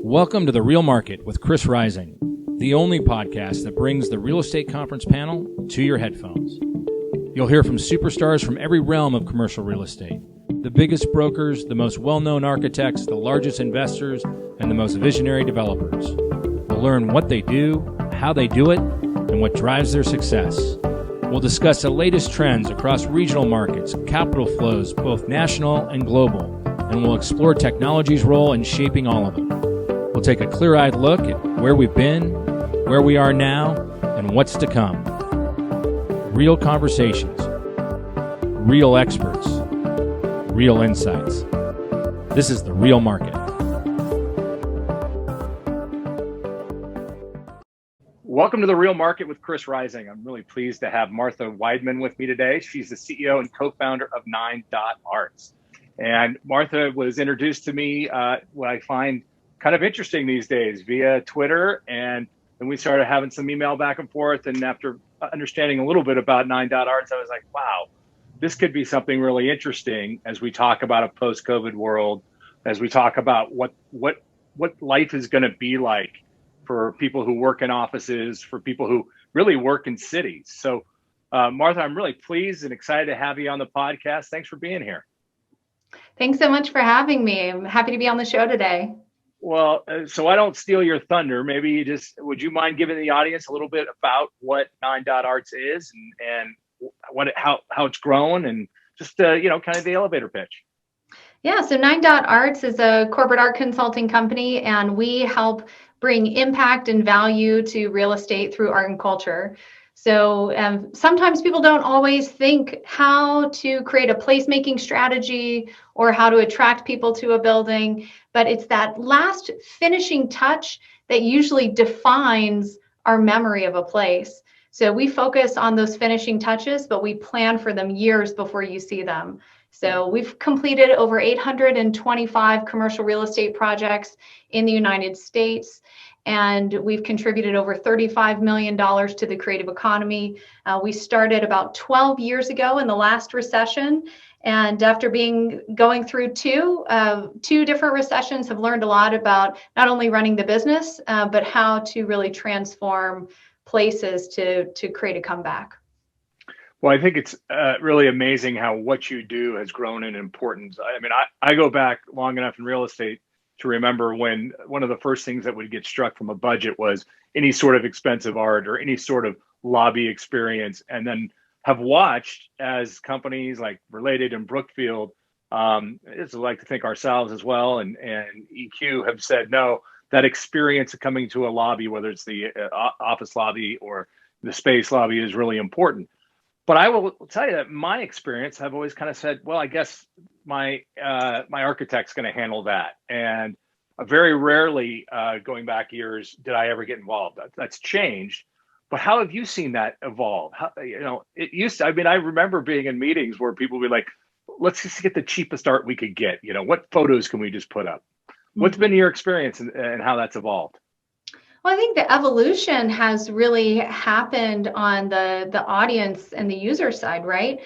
Welcome to The Real Market with Chris Rising, the only podcast that brings the real estate conference panel to your headphones. You'll hear from superstars from every realm of commercial real estate, the biggest brokers, the most well-known architects, the largest investors, and the most visionary developers. We'll learn what they do, how they do it, and what drives their success. We'll discuss the latest trends across regional markets, capital flows, both national and global, and we'll explore technology's role in shaping all of them. We'll take a clear-eyed look at where we've been, where we are now, and what's to come. Real conversations, real experts, real insights. This is The Real Market. Welcome to The Real Market with Chris Rising. I'm really pleased to have Martha Weidmann with me today. She's the CEO and co-founder of 9 Arts. And Martha was introduced to me, what I find kind of interesting these days, via Twitter. And then we started having some email back and forth. And after understanding a little bit about 9 Arts, I was like, wow, this could be something really interesting as we talk about a post-COVID world, as we talk about what life is going to be like for people who work in offices, for people who really work in cities. So, Martha, I'm really pleased and excited to have you on the podcast. Thanks for being here. Thanks so much for having me. I'm happy to be on the show today. Well, so I don't steal your thunder. Maybe would you mind giving the audience a little bit about what 9 Arts is and how it's grown and just kind of the elevator pitch. Yeah, so 9 Arts is a corporate art consulting company, and we help bring impact and value to real estate through art and culture. So sometimes people don't always think how to create a placemaking strategy or how to attract people to a building, but it's that last finishing touch that usually defines our memory of a place. So we focus on those finishing touches, but we plan for them years before you see them. So we've completed over 825 commercial real estate projects in the United States. And we've contributed over $35 million to the creative economy. We started about 12 years ago in the last recession. And after going through two different recessions, have learned a lot about not only running the business, but how to really transform places to create a comeback. Well, I think it's really amazing how what you do has grown in importance. I mean, I go back long enough in real estate to remember when one of the first things that would get struck from a budget was any sort of expensive art or any sort of lobby experience, and then have watched as companies like Related and Brookfield, it's like to think ourselves as well, and EQ have said, no, that experience of coming to a lobby, whether it's the office lobby or the space lobby, is really important. But I will tell you that my experience, I've always kind of said, well, I guess my architect's going to handle that. And very rarely, going back years, did I ever get involved. That's changed. But how have you seen that evolve? It used to, I remember being in meetings where people would be like, let's just get the cheapest art we could get. What photos can we just put up? Mm-hmm. What's been your experience and how that's evolved? Well, I think the evolution has really happened on the audience and the user side, right?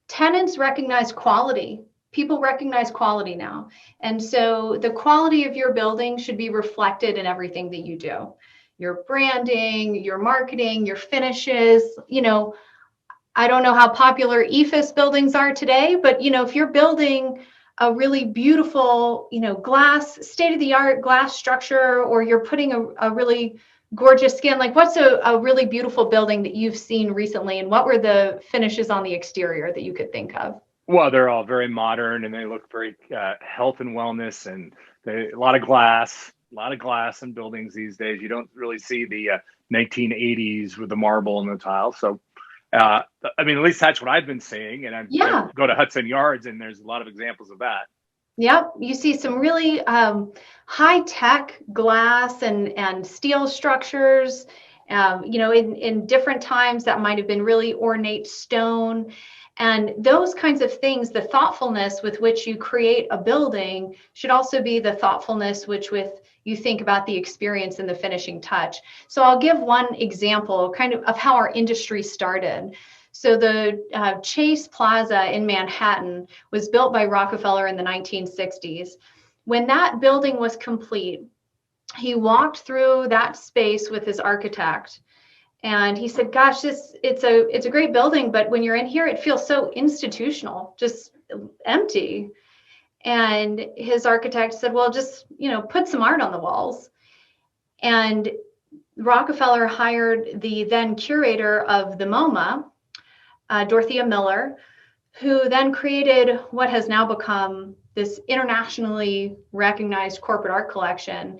Tenants recognize quality. People recognize quality now. And so the quality of your building should be reflected in everything that you do. Your branding, your marketing, your finishes. I don't know how popular EFIS buildings are today, but if you're building a really beautiful, glass, state-of-the-art glass structure, or you're putting a really gorgeous skin, like what's a really beautiful building that you've seen recently, and what were the finishes on the exterior that you could think of? Well, they're all very modern, and they look very health and wellness, and a lot of glass in buildings these days. You don't really see the 1980s with the marble and the tile. So, at least that's what I've been seeing. And I go to Hudson Yards, and there's a lot of examples of that. Yep. You see some really high-tech glass and steel structures. In different times that might have been really ornate stone. And those kinds of things, the thoughtfulness with which you create a building should also be the thoughtfulness with you think about the experience and the finishing touch. So I'll give one example kind of how our industry started. So the Chase Plaza in Manhattan was built by Rockefeller in the 1960s. When that building was complete, he walked through that space with his architect, and he said, gosh, it's a great building, but when you're in here, it feels so institutional, just empty. And his architect said, well, just, put some art on the walls. And Rockefeller hired the then curator of the MoMA, Dorothea Miller, who then created what has now become this internationally recognized corporate art collection.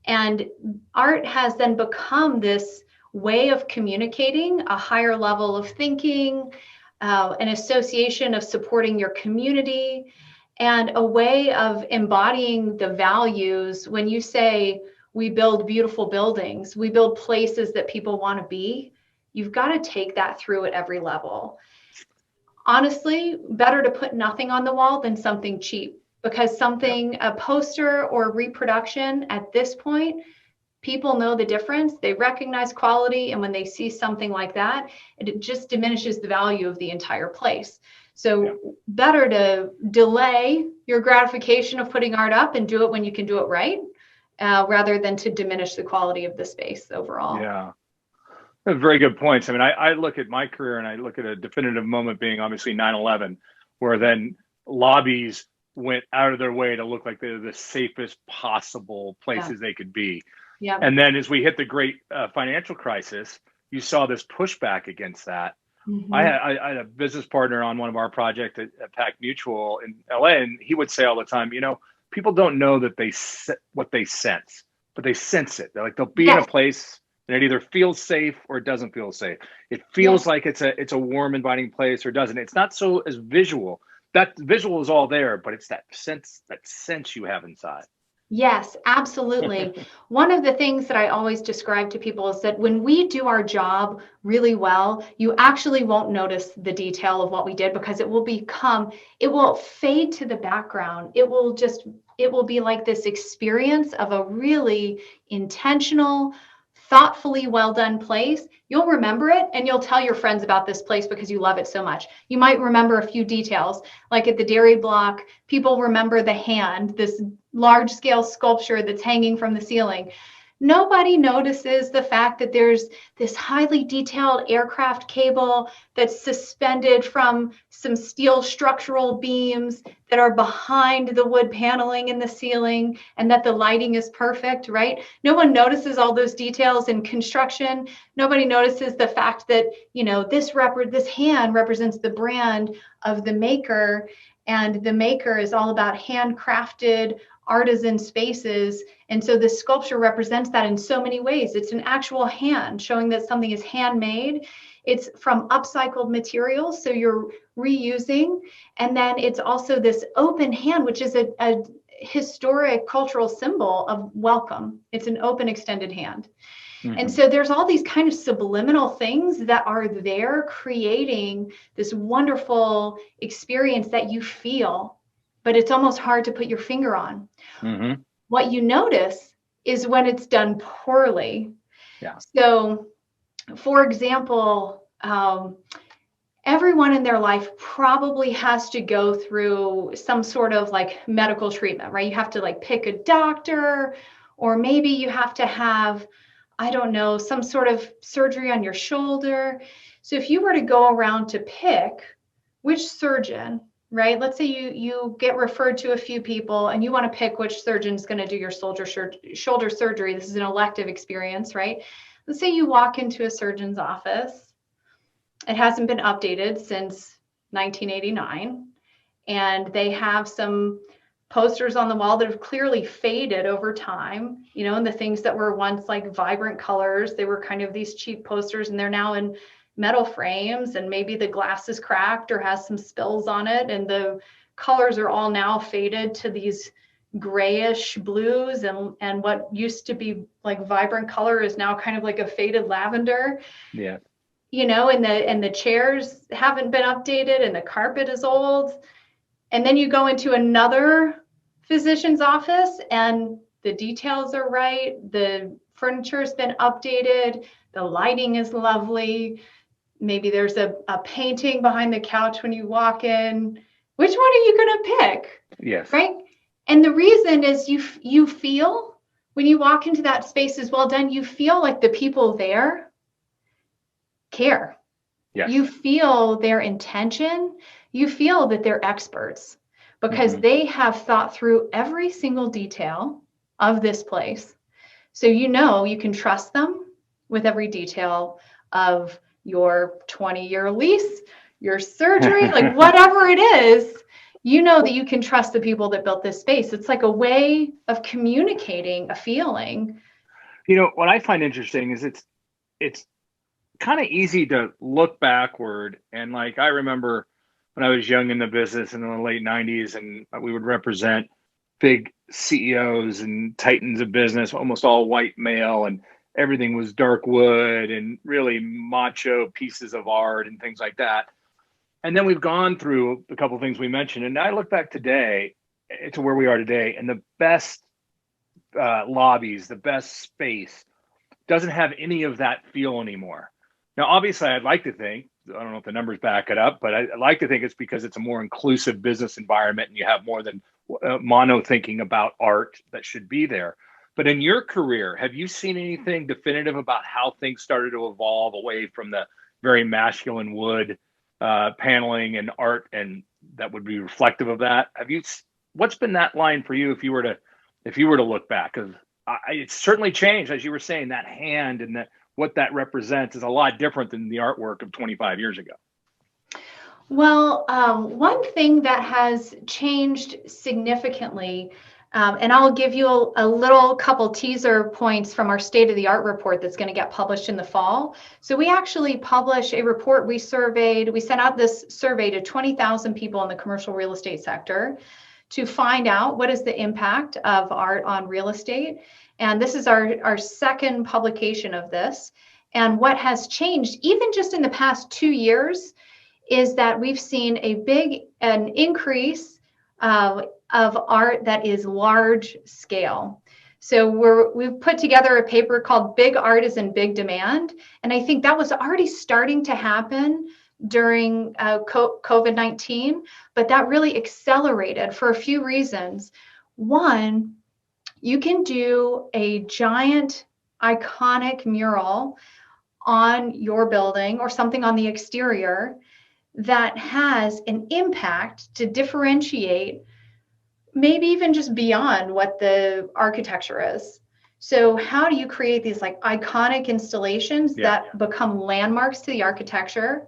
And art has then become this way of communicating a higher level of thinking, an association of supporting your community, and a way of embodying the values. When you say, we build beautiful buildings, we build places that people want to be, you've got to take that through at every level. Honestly, better to put nothing on the wall than something cheap, because a poster or reproduction at this point, people know the difference. They recognize quality. And when they see something like that, it just diminishes the value of the entire place. So better to delay your gratification of putting art up and do it when you can do it right, rather than to diminish the quality of the space overall. Yeah. Very good points. I mean, I look at my career and I look at a definitive moment being obviously 9/11, where then lobbies went out of their way to look like they're the safest possible places they could be. Yeah. And then as we hit the great financial crisis, you saw this pushback against that. Mm-hmm. I had a business partner on one of our projects at Pac Mutual in LA, and he would say all the time, people don't know that what they sense, but they sense it. They're like, they'll be in a place and it either feels safe or it doesn't feel safe. It feels like it's a warm, inviting place, or it doesn't. It's not so as visual. That visual is all there, but it's that sense you have inside. Yes, absolutely. One of the things that I always describe to people is that when we do our job really well, you actually won't notice the detail of what we did, because it will fade to the background. It will be like this experience of a really intentional, thoughtfully well done place. You'll remember it and you'll tell your friends about this place because you love it so much. You might remember a few details, like at the dairy block, people remember the hand, this large scale sculpture that's hanging from the ceiling. Nobody notices the fact that there's this highly detailed aircraft cable that's suspended from some steel structural beams that are behind the wood paneling in the ceiling, and that the lighting is perfect, right? No one notices all those details in construction. Nobody notices the fact that, this hand represents the brand of the maker, and the maker is all about handcrafted artisan spaces. And so the sculpture represents that in so many ways. It's an actual hand showing that something is handmade. It's from upcycled materials, so you're reusing. And then it's also this open hand, which is a historic cultural symbol of welcome. It's an open, extended hand. Mm-hmm. And so there's all these kind of subliminal things that are there creating this wonderful experience that you feel, but it's almost hard to put your finger on. Mm-hmm. What you notice is when it's done poorly. Yeah. So, for example, everyone in their life probably has to go through some sort of like medical treatment, right? You have to like pick a doctor, or maybe you have to have, I don't know, some sort of surgery on your shoulder. So if you were to go around to pick which surgeon, right? Let's say you get referred to a few people and you want to pick which surgeon's going to do your shoulder surgery. This is an elective experience, right? Let's say you walk into a surgeon's office. It hasn't been updated since 1989. And they have some posters on the wall that have clearly faded over time, and the things that were once like vibrant colors, they were kind of these cheap posters, and they're now in metal frames, and maybe the glass is cracked or has some spills on it, and the colors are all now faded to these grayish blues, and what used to be like vibrant color is now kind of like a faded lavender. Yeah. And the chairs haven't been updated, and the carpet is old. And then you go into another physician's office and the details are right, the furniture's been updated, the lighting is lovely. Maybe there's a painting behind the couch when you walk in. Which one are you going to pick? Yes. Right? And the reason is you feel when you walk into that space is well done, you feel like the people there care. Yes. You feel their intention. You feel that they're experts because Hmm. they have thought through every single detail of this place. So you know you can trust them with every detail of your 20-year lease, your surgery, like whatever it is, you know that you can trust the people that built this space. It's like a way of communicating a feeling. What I find interesting is it's kind of easy to look backward. And like, I remember when I was young in the business in the late 90s, and we would represent big CEOs and titans of business, almost all white male, and everything was dark wood and really macho pieces of art and things like that. And then we've gone through a couple of things we mentioned. And I look back today to where we are today, and the best lobbies, the best space doesn't have any of that feel anymore. Now, obviously, I'd like to think, I don't know if the numbers back it up, but I like to think it's because it's a more inclusive business environment and you have more than mono thinking about art that should be there. But in your career, have you seen anything definitive about how things started to evolve away from the very masculine wood paneling and art, and that would be reflective of that? What's been that line for you if you were to look back? Because it's certainly changed, as you were saying, that hand and that what that represents is a lot different than the artwork of 25 years ago. Well, one thing that has changed significantly, and I'll give you a little couple teaser points from our state of the art report that's going to get published in the fall. So we actually publish a report we sent out this survey to 20,000 people in the commercial real estate sector to find out what is the impact of art on real estate. And this is our second publication of this. And what has changed, even just in the past 2 years, is that we've seen an increase of art that is large scale. So we've put together a paper called Big Art is in Big Demand. And I think that was already starting to happen during COVID-19, but that really accelerated for a few reasons. One, you can do a giant iconic mural on your building or something on the exterior that has an impact to differentiate, maybe even just beyond what the architecture is. So how do you create these like iconic installations that become landmarks to the architecture?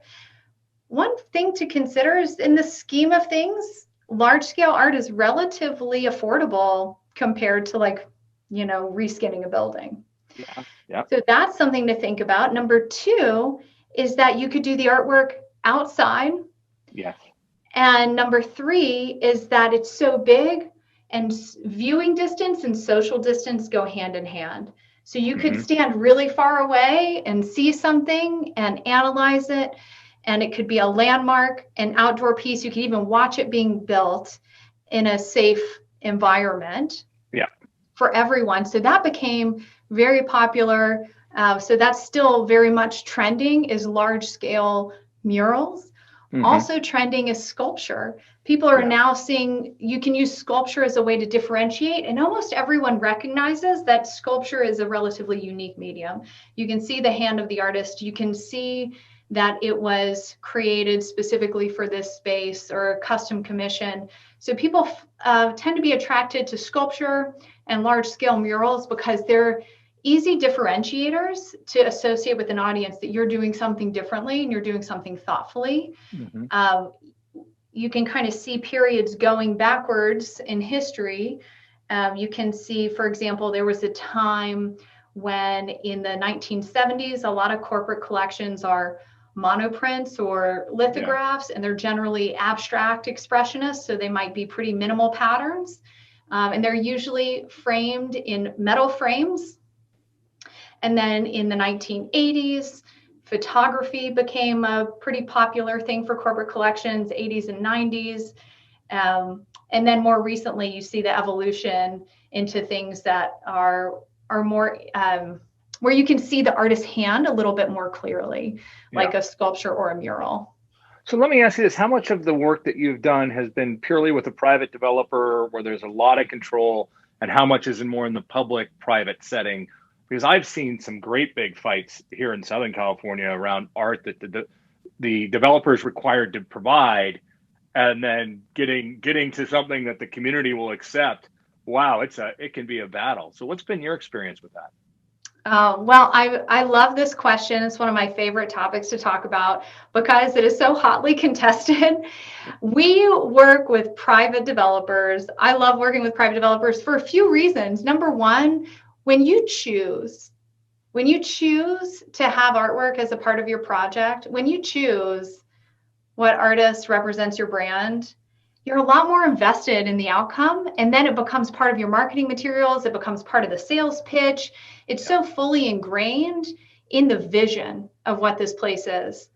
One thing to consider is, in the scheme of things, large scale art is relatively affordable compared to reskinning a building. Yeah. So that's something to think about. Number two is that you could do the artwork outside. Yes. And number three is that it's so big, and viewing distance and social distance go hand in hand. So you could stand really far away and see something and analyze it. And it could be a landmark, an outdoor piece. You could even watch it being built in a safe environment for everyone. So that became very popular. So that's still very much trending, is large scale murals. Also trending is sculpture. People are now seeing you can use sculpture as a way to differentiate, and almost everyone recognizes that sculpture is a relatively unique medium. You can see the hand of the artist. You can see that it was created specifically for this space or a custom commission. So people tend to be attracted to sculpture and large scale murals because they're easy differentiators to associate with an audience that you're doing something differently and you're doing something thoughtfully. You can kind of see periods going backwards in history. You can see, for example, there was a time when in the 1970s, a lot of corporate collections are monoprints or lithographs, and they're generally abstract expressionists. So they might be pretty minimal patterns. And they're usually framed in metal frames. And then in the 1980s, photography became a pretty popular thing for corporate collections, 80s and 90s. And then more recently, you see the evolution into things that are more, where you can see the artist's hand a little bit more clearly, like a sculpture or a mural. So let me ask you this. How much of the work that you've done has been purely with a private developer where there's a lot of control and how much is in more in the public private setting. Because I've seen some great big fights here in Southern California around art that the developers required to provide, and then getting to something that the community will accept. Wow, it can be a battle. So what's been your experience with that? Well, I love this question. It's one of my favorite topics to talk about because it is so hotly contested. We work with private developers. I love working with private developers for a few reasons. Number one, when you choose to have artwork as a part of your project, when you choose what artist represents your brand, you're a lot more invested in the outcome. And then it becomes part of your marketing materials. It becomes part of the sales pitch. It's so fully ingrained in the vision of what this place is.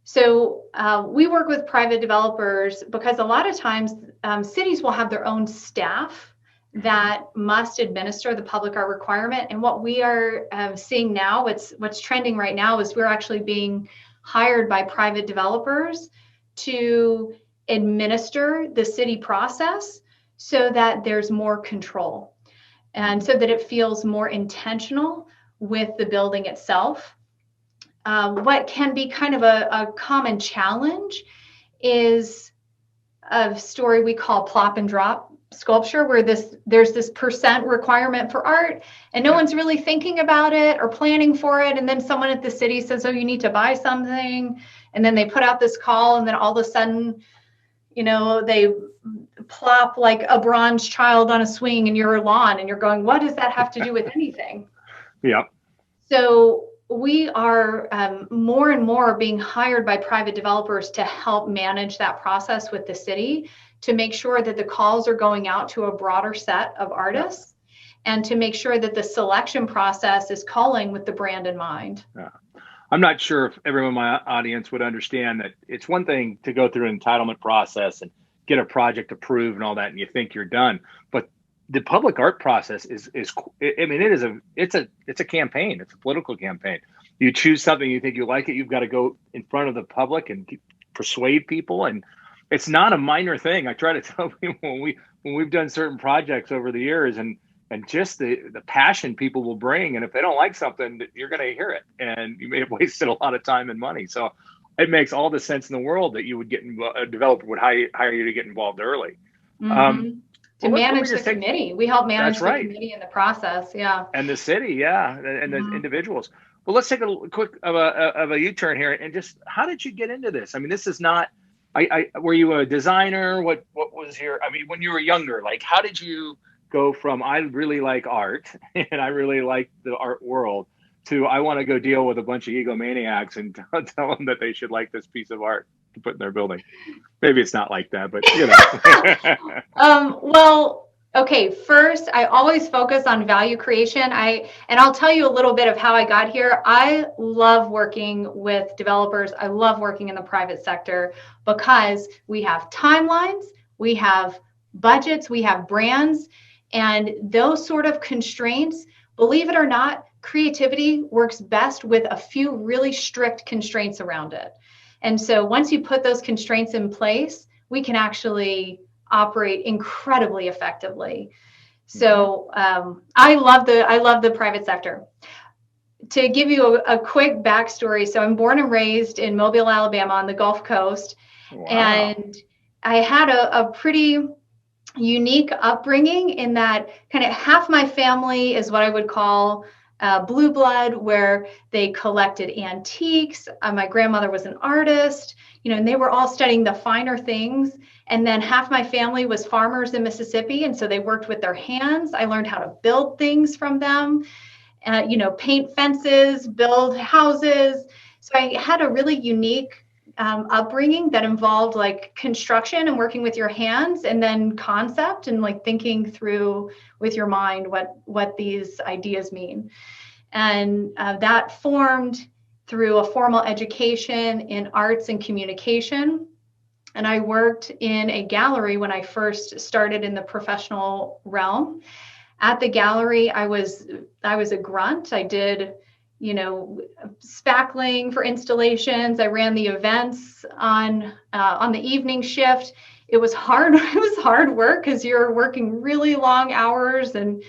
So we work with private developers because a lot of times cities will have their own staff that must administer the public art requirement. And what we are seeing now, what's trending right now, is we're actually being hired by private developers to administer the city process so that there's more control and so that it feels more intentional with the building itself. What can be kind of a common challenge is a story we call plop and drop sculpture, where there's this percent requirement for art and no one's really thinking about it or planning for it. And then someone at the city says, oh, you need to buy something. And then they put out this call, and then all of a sudden, they plop like a bronze child on a swing in your lawn, and you're going, what does that have to do with anything? Yeah. So we are more and more being hired by private developers to help manage that process with the city, to make sure that the calls are going out to a broader set of artists, and to make sure that the selection process is calling with the brand in mind. Yeah. I'm not sure if everyone in my audience would understand that it's one thing to go through an entitlement process and get a project approved and all that, and you think you're done. But the public art process it's a campaign. It's a political campaign. You choose something, you think you like it, you've got to go in front of the public and persuade people. And it's not a minor thing. I try to tell people when we've done certain projects over the years, and just the passion people will bring. And if they don't like something, you're going to hear it, and you may have wasted a lot of time and money. So it makes all the sense in the world that you would a developer would hire you to get involved early. Mm-hmm. To manage the committee. We help manage the committee in the process. Yeah. And the city. Yeah. And the individuals. Well, let's take a quick of a U-turn here, and just, how did you get into this? I mean, this is not, were you a designer? What was when you were younger, like, how did you go from, I really like art and I really like the art world, to, I want to go deal with a bunch of egomaniacs and tell them that they should like this piece of art to put in their building? Maybe it's not like that, but Well, okay. First, I always focus on value creation. And I'll tell you a little bit of how I got here. I love working with developers. I love working in the private sector because we have timelines, we have budgets, we have brands, and those sort of constraints, believe it or not, creativity works best with a few really strict constraints around it. And so once you put those constraints in place, we can actually operate incredibly effectively. So I love the private sector. To give you a quick backstory, so I'm born and raised in Mobile, Alabama, on the Gulf Coast. Wow. And I had a pretty unique upbringing in that kind of half my family is what I would call blue blood, where they collected antiques. My grandmother was an artist, and they were all studying the finer things. And then half my family was farmers in Mississippi, and so they worked with their hands. I learned how to build things from them, paint fences, build houses. So I had a really unique upbringing that involved like construction and working with your hands, and then concept and like thinking through with your mind what these ideas mean. And that formed through a formal education in arts and communication. And I worked in a gallery when I first started in the professional realm. At the gallery, I was a grunt. I did spackling for installations. I ran the events on the evening shift. it was hard. It was hard work because you're working really long hours and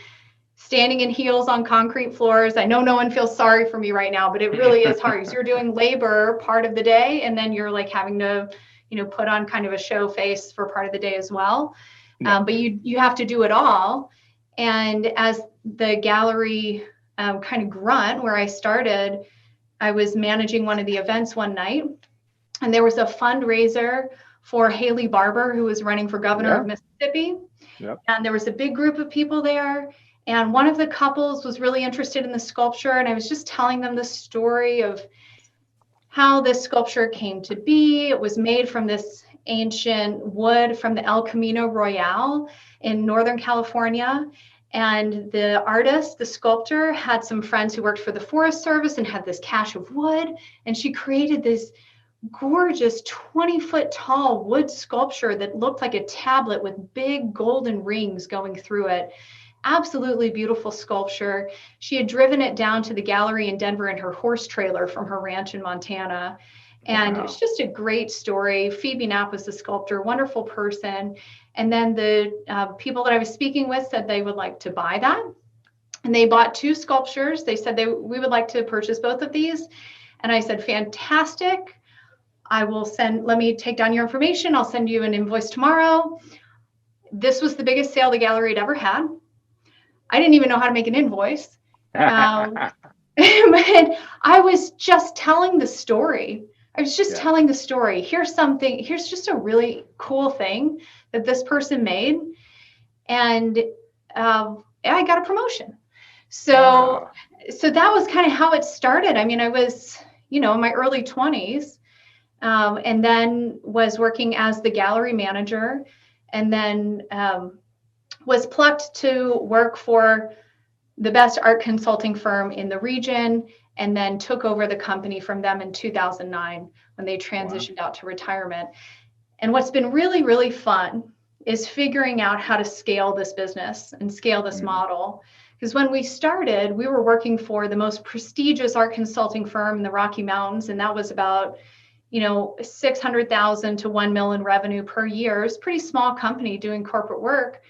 standing in heels on concrete floors. I know no one feels sorry for me right now, but it really is hard because you're doing labor part of the day, and then you're like having to, put on kind of a show face for part of the day as well. Yeah. But you have to do it all. And as the gallery kind of grunt where I started, I was managing one of the events one night, and there was a fundraiser for Haley Barbour, who was running for governor of Mississippi. Yep. And there was a big group of people there. And one of the couples was really interested in the sculpture. And I was just telling them the story of how this sculpture came to be. It was made from this ancient wood from the El Camino Royale in Northern California. And the artist, the sculptor, had some friends who worked for the Forest Service and had this cache of wood. And she created this gorgeous 20-foot tall wood sculpture that looked like a tablet with big golden rings going through it. Absolutely beautiful sculpture. She had driven it down to the gallery in Denver in her horse trailer from her ranch in Montana. And It's just a great story. Phoebe Knapp was the sculptor, wonderful person. And then the people that I was speaking with said they would like to buy that. And they bought 2 sculptures. They said we would like to purchase both of these. And I said, fantastic. Let me take down your information. I'll send you an invoice tomorrow. This was the biggest sale the gallery had ever had. I didn't even know how to make an invoice. But I was just telling the story. Telling the story. Here's just a really cool thing that this person made. And I got a promotion. So that was kind of how it started. I mean, I was, in my early 20s. And then was working as the gallery manager, and then was plucked to work for the best art consulting firm in the region, and then took over the company from them in 2009 when they transitioned out to retirement. And what's been really, really fun is figuring out how to scale this business and scale this model. Because when we started, we were working for the most prestigious art consulting firm in the Rocky Mountains, and that was about 600,000 to 1 million revenue per year. It's a pretty small company doing corporate work.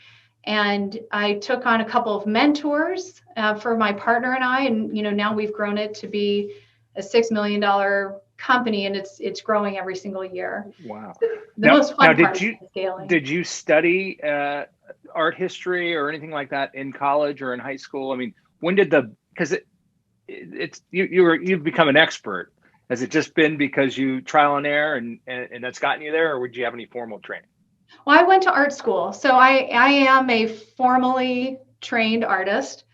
And I took on a couple of mentors for my partner and I, and now we've grown it to be a $6 million company, and it's growing every single year. Wow! So the most fun part is scaling. Did you study art history or anything like that in college or in high school? I mean, when did because you've become an expert. Has it just been because you trial and error and that's gotten you there, or would you have any formal training? Well, I went to art school, so I am a formally trained artist.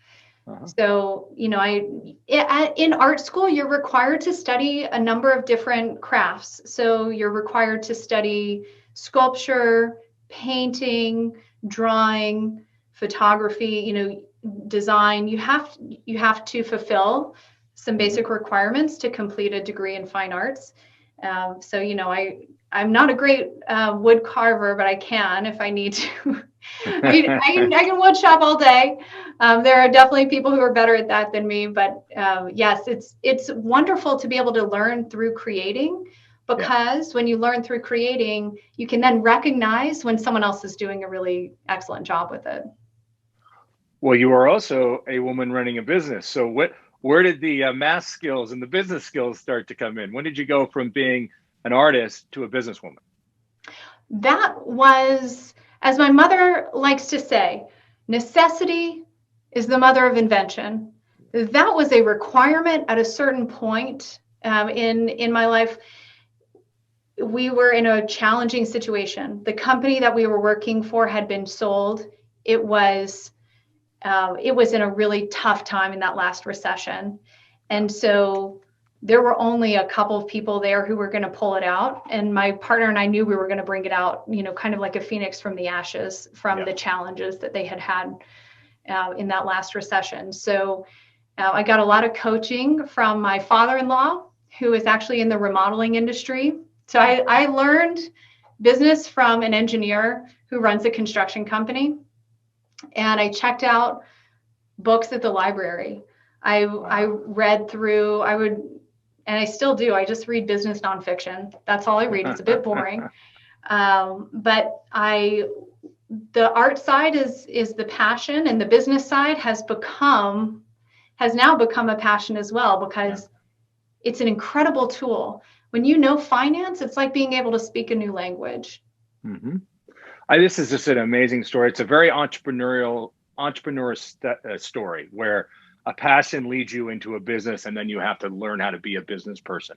So, in art school, you're required to study a number of different crafts. So you're required to study sculpture, painting, drawing, photography, design. You have to fulfill some basic requirements to complete a degree in fine arts. So, I'm not a great wood carver, but I can if I need to. I can wood shop all day. There are definitely people who are better at that than me, but yes, it's wonderful to be able to learn through creating, because when you learn through creating, you can then recognize when someone else is doing a really excellent job with it. Well, you are also a woman running a business. So where did the math skills and the business skills start to come in? When did you go from being an artist to a businesswoman? That was, as my mother likes to say, necessity is the mother of invention. That was a requirement at a certain point in my life. We were in a challenging situation. The company that we were working for had been sold. It was in a really tough time in that last recession. And so there were only a couple of people there who were going to pull it out. And my partner and I knew we were going to bring it out, kind of like a phoenix from the ashes from the challenges that they had in that last recession. So I got a lot of coaching from my father-in-law, who is actually in the remodeling industry. So I learned business from an engineer who runs a construction company. And I checked out books at the library. I read through, and I still do. I just read business nonfiction. That's all I read. It's a bit boring. But the art side is the passion, and the business side has now become a passion as well, because it's an incredible tool. When you know finance, it's like being able to speak a new language. Mm-hmm. This is just an amazing story. It's a very entrepreneur story where a passion leads you into a business, and then you have to learn how to be a business person.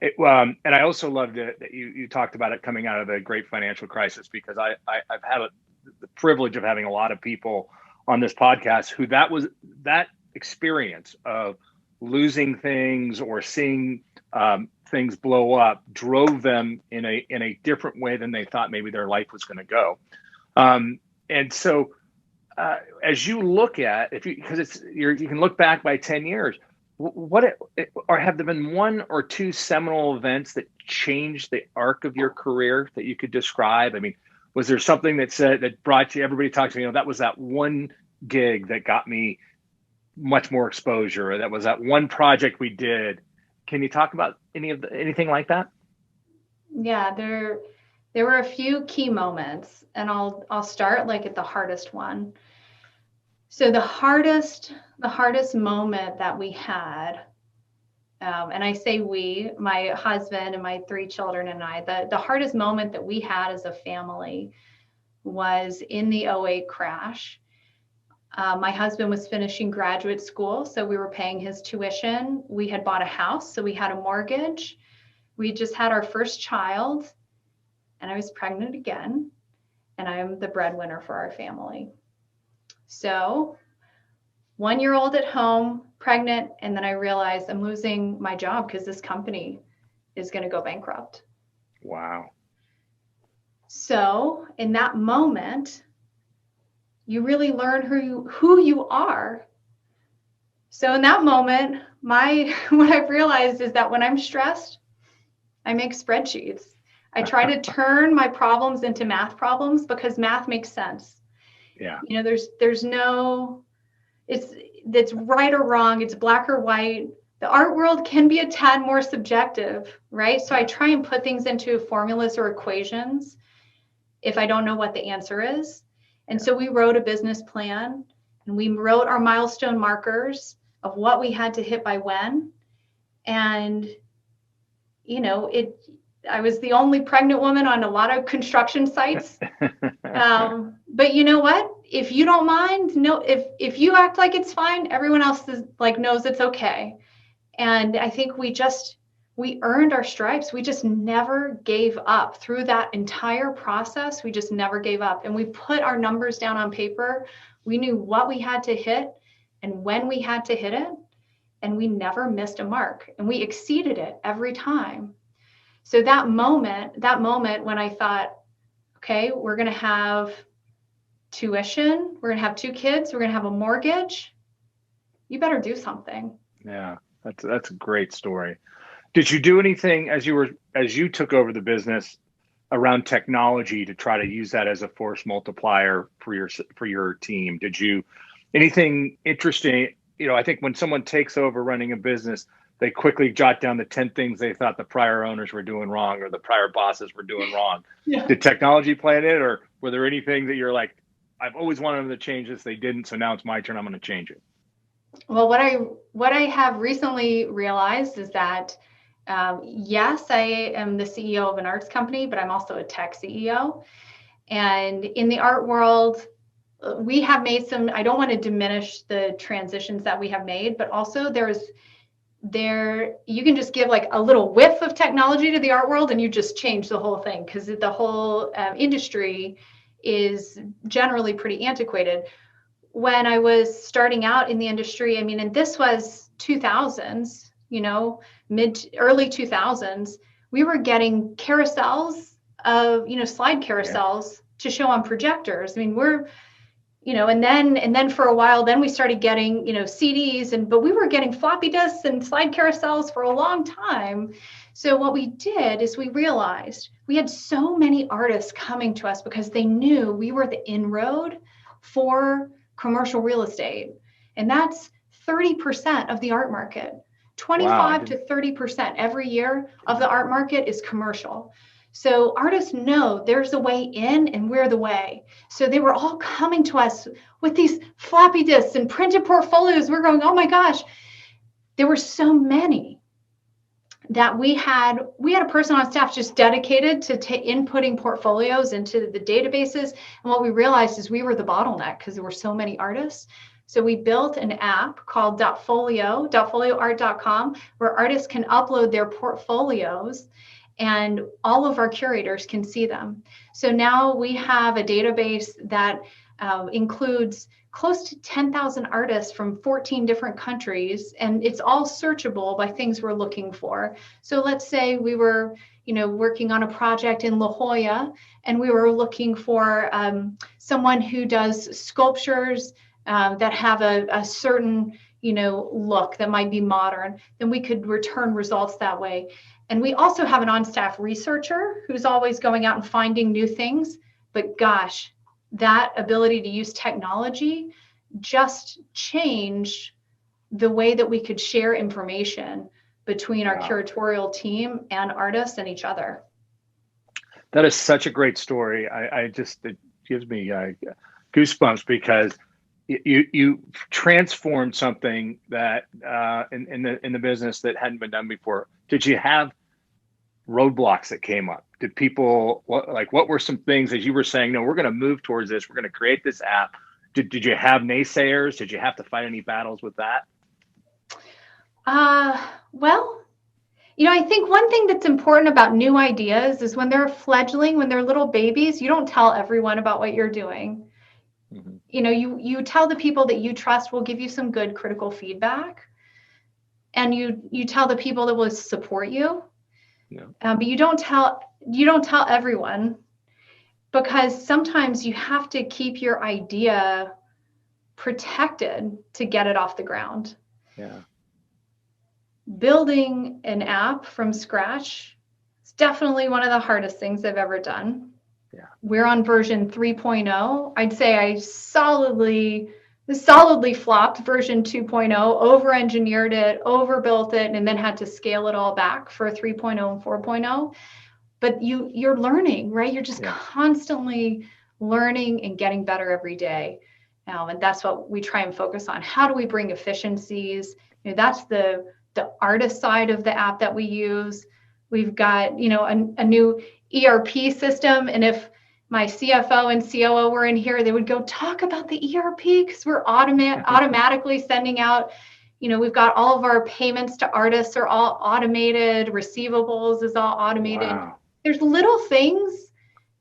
And I also loved that you talked about it coming out of the great financial crisis, because I've had the privilege of having a lot of people on this podcast who that experience of losing things or seeing things blow up drove them in a different way than they thought maybe their life was going to go. And so as you look at, because you can look back by 10 years, or have there been one or two seminal events that changed the arc of your career that you could describe? I mean, was there something that brought you, everybody talks to me, that was that one gig that got me much more exposure, or that was that one project we did? Can you talk about anything like that? Yeah, there were a few key moments, and I'll start like at the hardest one. So the hardest moment that we had, and I say we, my husband and my 3 children and I, the hardest moment that we had as a family was in the '08 crash. My husband was finishing graduate school, so we were paying his tuition. We had bought a house, so we had a mortgage. We just had our first child, and I was pregnant again, and I'm the breadwinner for our family. So 1-year-old at home, pregnant, and then I realized I'm losing my job because this company is going to go bankrupt. Wow. So in that moment, you really learn who you are. So in that moment, what I've realized is that when I'm stressed, I make spreadsheets. I try to turn my problems into math problems, because math makes sense. Yeah. There's no, it's right or wrong. It's black or white. The art world can be a tad more subjective, right? So I try and put things into formulas or equations if I don't know what the answer is. And so we wrote a business plan, and we wrote our milestone markers of what we had to hit by when. And, I was the only pregnant woman on a lot of construction sites. But you know what? If you don't mind, no, if you act like it's fine, everyone else knows it's okay. And I think we earned our stripes. We just never gave up through that entire process. We just never gave up. And we put our numbers down on paper. We knew what we had to hit and when we had to hit it. And we never missed a mark. And we exceeded it every time. So that moment when I thought, okay, we're going to have tuition, we're going to have 2 kids, we're going to have a mortgage, you better do something. Yeah, that's a great story. Did you do anything as you took over the business around technology to try to use that as a force multiplier for your team? Did you anything interesting? I think when someone takes over running a business, they quickly jot down the 10 things they thought the prior owners were doing wrong or the prior bosses were doing wrong. Yeah. Did technology play in it, or were there anything that you're like, I've always wanted them to change this, they didn't, so now it's my turn, I'm going to change it? Well, what I have recently realized is that, yes, I am the CEO of an arts company, but I'm also a tech CEO. And in the art world, we have made I don't want to diminish the transitions that we have made, but also you can just give like a little whiff of technology to the art world and you just change the whole thing, because the whole industry is generally pretty antiquated. When I was starting out in the industry, and this was 2000s, early 2000s, we were getting carousels of, slide carousels to show on projectors. And then for a while, then we started getting, CDs, but we were getting floppy disks and slide carousels for a long time. So what we did is we realized we had so many artists coming to us because they knew we were the inroad for commercial real estate. And that's 30% of the art market. 25 to 30% every year of the art market is commercial. So artists know there's a way in and we're the way. So they were all coming to us with these floppy disks and printed portfolios. We're going, oh my gosh, there were so many that we had a person on staff just dedicated to inputting portfolios into the databases. And what we realized is we were the bottleneck because there were so many artists. So we built an app called .folioart.com, where artists can upload their portfolios and all of our curators can see them. So now we have a database that includes close to 10,000 artists from 14 different countries, and it's all searchable by things we're looking for. So let's say we were, working on a project in La Jolla, and we were looking for someone who does sculptures that have a certain, look that might be modern. Then we could return results that way. And we also have an on-staff researcher who's always going out and finding new things. But gosh, that ability to use technology just changed the way that we could share information between our curatorial team and artists and each other. That is such a great story. It gives me goosebumps because you transformed something that in the business that hadn't been done before. Did you have roadblocks that came up? Did people what were some things as you were saying, no, we're going to move towards this, we're going to create this app? Did you have naysayers? Did you have to fight any battles with that? Well, I think one thing that's important about new ideas is when they're fledgling, when they're little babies, you don't tell everyone about what you're doing. Mm-hmm. You tell the people that you trust will give you some good critical feedback, and you tell the people that will support you. Yeah. But you don't tell everyone, because sometimes you have to keep your idea protected to get it off the ground. Yeah. Building an app from scratch is definitely one of the hardest things I've ever done. Yeah. We're on version 3.0. I'd say I solidly flopped version 2.0, over-engineered it, overbuilt it, and then had to scale it all back for 3.0 and 4.0. But you're learning, right? You're just constantly learning and getting better every day. And that's what we try and focus on. How do we bring efficiencies? That's the artist side of the app that we use. We've got, a new ERP system. And if my CFO and COO were in here, they would go talk about the ERP because we're automatically sending out, we've got all of our payments to artists are all automated. Receivables is all automated. Wow. There's little things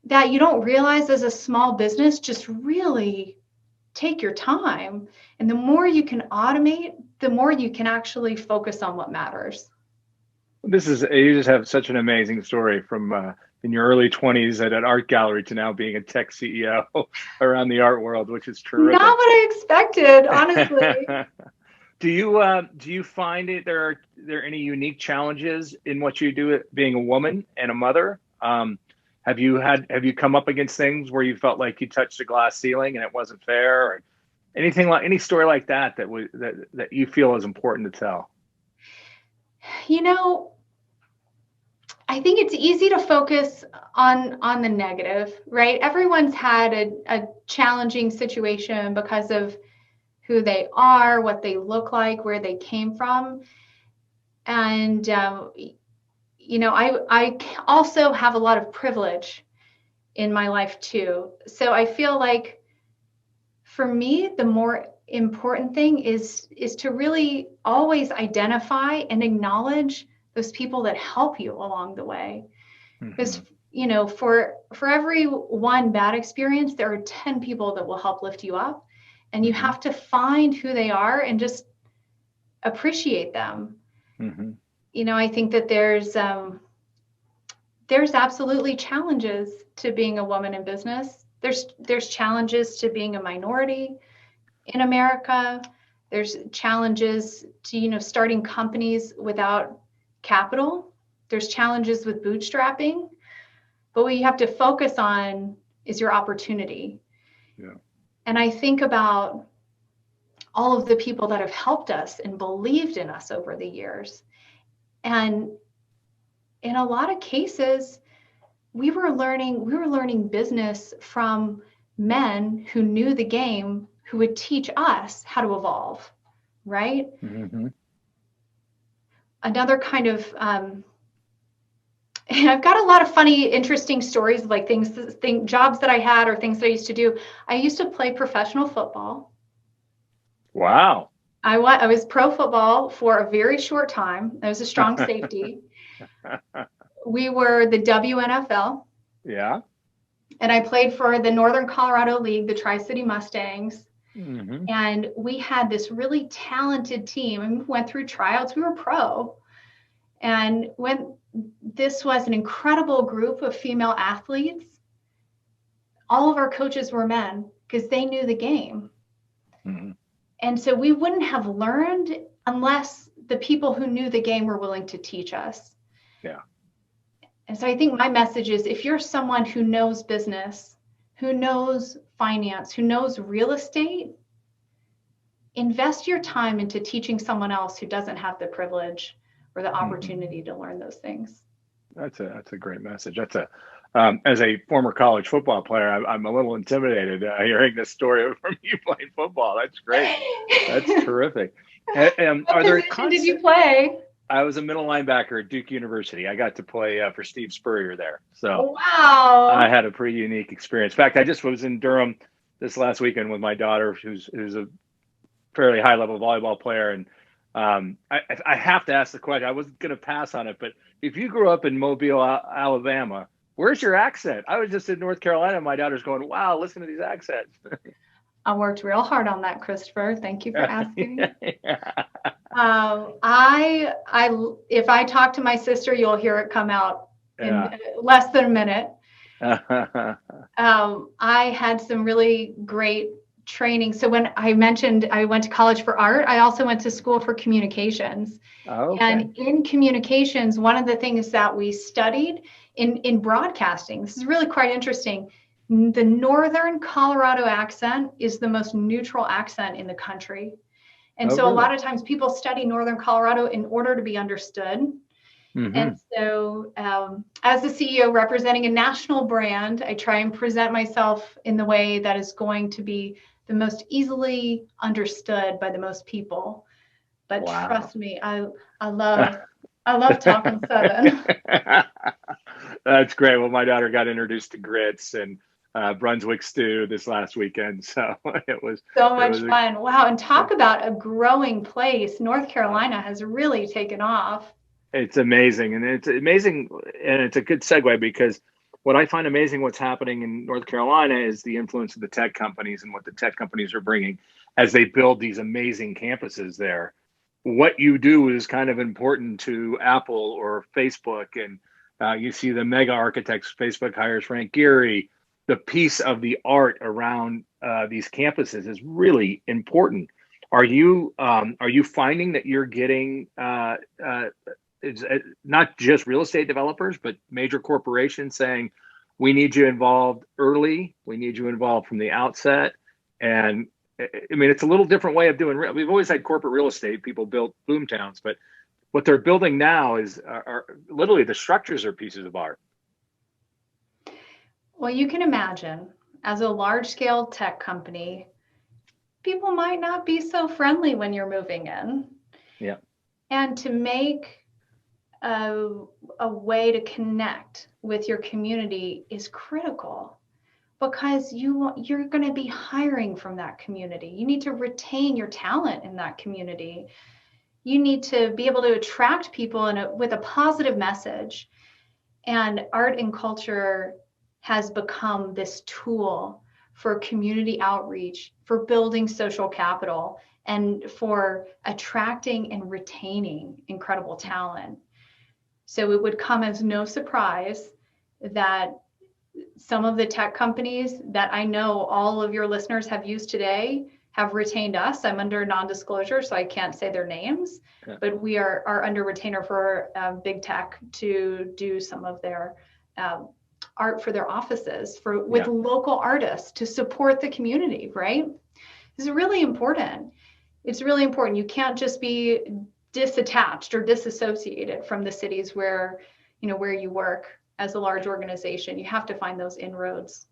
that you don't realize as a small business just really take your time. And the more you can automate, the more you can actually focus on what matters. You just have such an amazing story from in your early 20s at an art gallery to now being a tech CEO around the art world, which is terrific. Not what I expected, honestly. Do you find there are any unique challenges in what you do being a woman and a mother? Have you come up against things where you felt like you touched a glass ceiling and it wasn't fair, or any story like that you feel is important to tell? I think it's easy to focus on the negative, right? Everyone's had a challenging situation because of who they are, what they look like, where they came from. And, I also have a lot of privilege in my life too. So I feel like for me, the more important thing is to really always identify and acknowledge those people that help you along the way. Because, for every one bad experience, there are 10 people that will help lift you up. And you have to find who they are and just appreciate them. I think that there's absolutely challenges to being a woman in business. There's challenges to being a minority in America. There's challenges to, starting companies without capital. There's challenges with bootstrapping. But what you have to focus on is your opportunity. Yeah. And I think about all of the people that have helped us and believed in us over the years. And in a lot of cases, we were learning business from men who knew the game, who would teach us how to evolve, right? Mm-hmm. Another kind of I've got a lot of funny, interesting stories, like jobs that I had or things that I used to do. I used to play professional football. Wow. I was pro football for a very short time. I was a strong safety. We were the WNFL, Yeah. and I played for the Northern Colorado League, the Tri-City Mustangs. Mm-hmm. And we had this really talented team, and we went through tryouts. We were pro. And when this was an incredible group of female athletes, all of our coaches were men because they knew the game. Mm-hmm. And so we wouldn't have learned unless the people who knew the game were willing to teach us. Yeah. And so I think my message is, if you're someone who knows business, who knows finance, who knows real estate, invest your time into teaching someone else who doesn't have the privilege or the opportunity to learn those things. That's a great message. That's a as a former college football player, I'm a little intimidated hearing this story from you playing football. That's great. That's terrific. What Are there position did you play? I was a middle linebacker at Duke University. I got to play for Steve Spurrier there, so I Wow. had a pretty unique experience. In fact, I just was in Durham this last weekend with my daughter, who's a fairly high level volleyball player, and I have to ask the question. I wasn't going to pass on it, but if you grew up in Mobile, Alabama, where's your accent? I was just in North Carolina. And my daughter's going, "Wow, listen to these accents." I worked real hard on that, Christopher. Thank you for asking. Yeah. If I talk to my sister, you'll hear it come out in Yeah. less than a minute. I had some really great training. So when I mentioned I went to college for art, I also went to school for communications. Okay. And in communications, one of the things that we studied in broadcasting, this is really quite interesting. The Northern Colorado accent is the most neutral accent in the country. And so a lot of times people study Northern Colorado in order to be understood. Mm-hmm. And so as the CEO representing a national brand, I try and present myself in the way that is going to be the most easily understood by the most people. But trust me, I love talking Southern. That's great. Well, my daughter got introduced to grits and Brunswick stew this last weekend, so it was so much fun. Wow, and talk about a growing place. North Carolina has really taken off. It's amazing, and it's amazing, and it's a good segue because what I find amazing what's happening in North Carolina is the influence of the tech companies and what the tech companies are bringing as they build these amazing campuses there. What you do is kind of important to Apple or Facebook, and you see the mega architects. Facebook hires Frank Gehry. The piece of the art around these campuses is really important. Are you finding that you're getting it's not just real estate developers, but major corporations saying, we need you involved early. We need you involved from the outset. And I mean, it's a little different way of doing. We've always had corporate real estate. People built boom towns, but what they're building now are literally the structures are pieces of art. Well, you can imagine, as a large scale tech company, people might not be so friendly when you're moving in. Yeah. And to make a way to connect with your community is critical, because you're going to be hiring from that community. You need to retain your talent in that community. You need to be able to attract people with a positive message. And art and culture has become this tool for community outreach, for building social capital, and for attracting and retaining incredible talent. So it would come as no surprise that some of the tech companies that I know all of your listeners have used today have retained us. I'm under non-disclosure, so I can't say their names, but we are under retainer for big tech to do some of their art for their offices with local artists to support the community, right? This is really important. It's really important. You can't just be disattached or disassociated from the cities where you work. as a large organization. You have to find those inroads.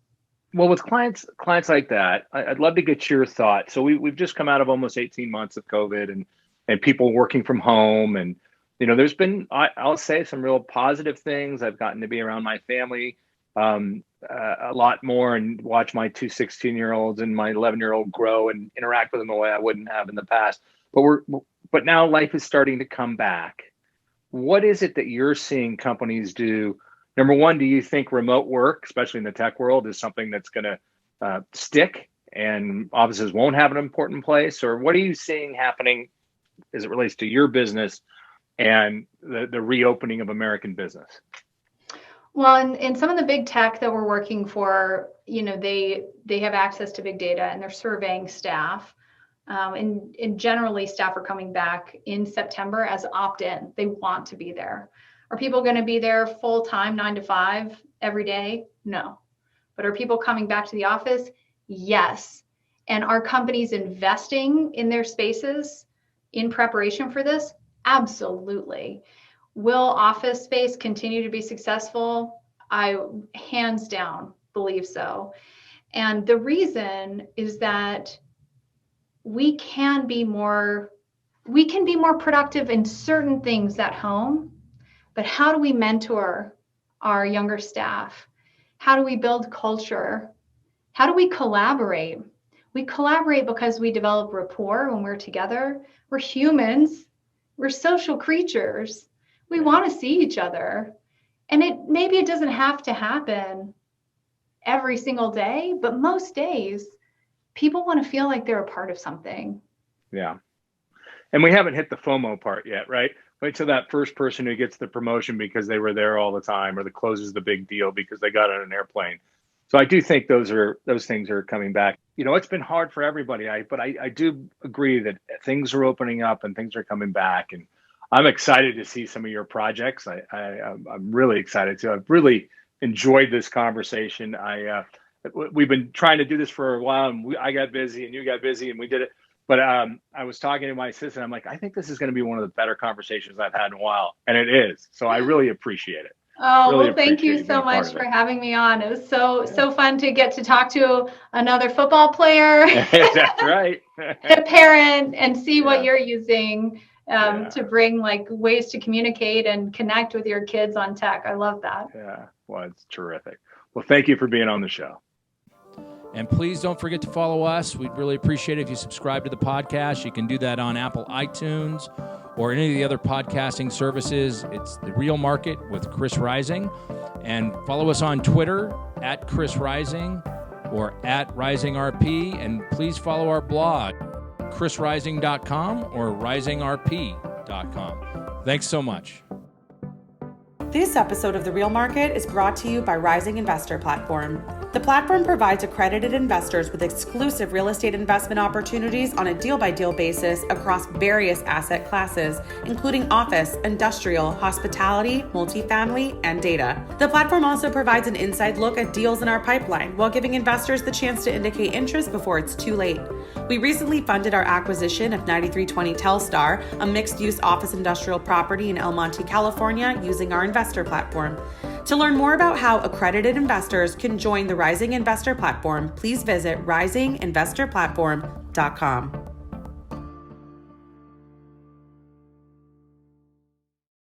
Well, with clients like that, I'd love to get your thoughts. So we've just come out of almost 18 months of COVID and people working from home. And, there's been, I'll say, some real positive things. I've gotten to be around my family a lot more and watch my two 16-year-olds and my 11-year-old grow and interact with them the way I wouldn't have in the past. But now life is starting to come back. What is it that you're seeing companies do? Number one, do you think remote work, especially in the tech world, is something that's going to stick and offices won't have an important place? Or what are you seeing happening as it relates to your business and the reopening of American business? Well, in some of the big tech that we're working for, they have access to big data and they're surveying staff. And generally, staff are coming back in September as opt-in. They want to be there. Are people going to be there full time, 9 to 5 every day? No. But are people coming back to the office? Yes. And are companies investing in their spaces in preparation for this? Absolutely. Will office space continue to be successful? I hands down believe so. And the reason is that we can be more productive in certain things at home. But how do we mentor our younger staff? How do we build culture? How do we collaborate? We collaborate because we develop rapport when we're together. We're humans. We're social creatures. We want to see each other. And maybe it doesn't have to happen every single day, but most days, people want to feel like they're a part of something. Yeah. And we haven't hit the FOMO part yet, right? Wait till that first person who gets the promotion because they were there all the time, or that closes the big deal because they got on an airplane. So I do think those things are coming back. It's been hard for everybody, but I do agree that things are opening up and things are coming back. And I'm excited to see some of your projects. I'm really excited to. I've really enjoyed this conversation. We've been trying to do this for a while, and I got busy and you got busy and we did it. But I was talking to my assistant. I'm like, I think this is going to be one of the better conversations I've had in a while. And it is. So I really appreciate it. Oh, really, well, thank you so much for having me on. It was so fun to get to talk to another football player. That's right. A parent, and see what you're using to bring ways to communicate and connect with your kids on tech. I love that. Yeah, well, it's terrific. Well, thank you for being on the show. And please don't forget to follow us. We'd really appreciate it if you subscribe to the podcast. You can do that on Apple iTunes or any of the other podcasting services. It's The Real Market with Chris Rising. And follow us on Twitter at Chris Rising or at RisingRP. And please follow our blog, chrisrising.com or risingrp.com. Thanks so much. This episode of The Real Market is brought to you by Rising Investor Platform. The platform provides accredited investors with exclusive real estate investment opportunities on a deal-by-deal basis across various asset classes, including office, industrial, hospitality, multifamily, and data. The platform also provides an inside look at deals in our pipeline while giving investors the chance to indicate interest before it's too late. We recently funded our acquisition of 9320 Telstar, a mixed-use office industrial property in El Monte, California, using our investor platform. To learn more about how accredited investors can join the Rising Investor Platform, please visit risinginvestorplatform.com.